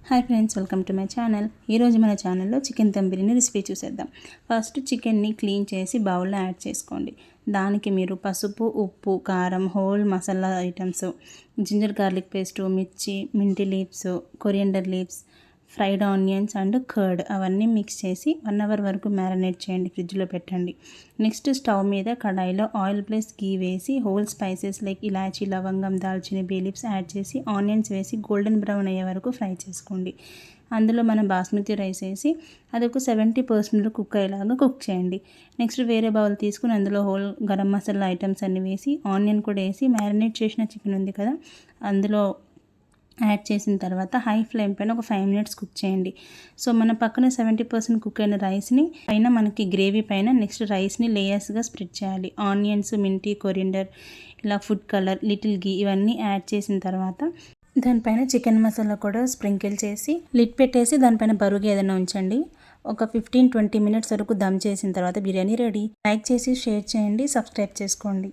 Hi friends, welcome to my channel. ఈరోజు మన ఛానల్లో చికెన్ దమ్ బిర్యానీ రెసిపీ చూసేద్దాం. ఫస్ట్ చికెన్ని క్లీన్ చేసి బౌల్లో యాడ్ చేసుకోండి. దానికి మీరు పసుపు, ఉప్పు, కారం, whole masala items, ginger garlic paste, మిర్చి, mint leaves, coriander leaves, fried onions and curd అవన్నీ మిక్స్ చేసి 1 అవర్ వరకు మ్యారినేట్ చేయండి, ఫ్రిడ్జ్లో పెట్టండి. నెక్స్ట్ స్టవ్ మీద కడాయిలో ఆయిల్ ప్లస్ గీ వేసి హోల్ స్పైసెస్ లైక్ ఇలాచీ, లవంగం, దాల్చిన, బే లీవ్స్ యాడ్ చేసి ఆనియన్స్ వేసి గోల్డెన్ బ్రౌన్ అయ్యే వరకు ఫ్రై చేసుకోండి. అందులో మనం బాస్మతి రైస్ వేసి అది ఒక 70% కుక్ అయ్యేలాగా కుక్ చేయండి. నెక్స్ట్ వేరే బౌల్ తీసుకుని అందులో హోల్ గరం మసాలా ఐటమ్స్ అన్నీ వేసి ఆనియన్ కూడా వేసి మ్యారినేట్ చేసిన చికెన్ ఉంది కదా అందులో యాడ్ చేసిన తర్వాత హై ఫ్లేమ్ పైన ఒక 5 మినిట్స్ కుక్ చేయండి. సో మన పక్కన 70% కుక్ అయిన రైస్ని పైన మనకి గ్రేవీ పైన నెక్స్ట్ రైస్ని లేయర్స్గా స్ప్రెడ్ చేయాలి. ఆనియన్స్, మింటి, కొరియండర్, ఇలా ఫుడ్ కలర్, లిటిల్ గీ ఇవన్నీ యాడ్ చేసిన తర్వాత దానిపైన చికెన్ మసాలా కూడా స్ప్రింకిల్ చేసి లిడ్ పెట్టేసి దానిపైన బరువుగా ఏదైనా ఉంచండి. ఒక 15-20 మినిట్స్ వరకు దమ్ చేసిన తర్వాత బిర్యానీ రెడీ. లైక్ చేసి షేర్ చేయండి, సబ్స్క్రైబ్ చేసుకోండి.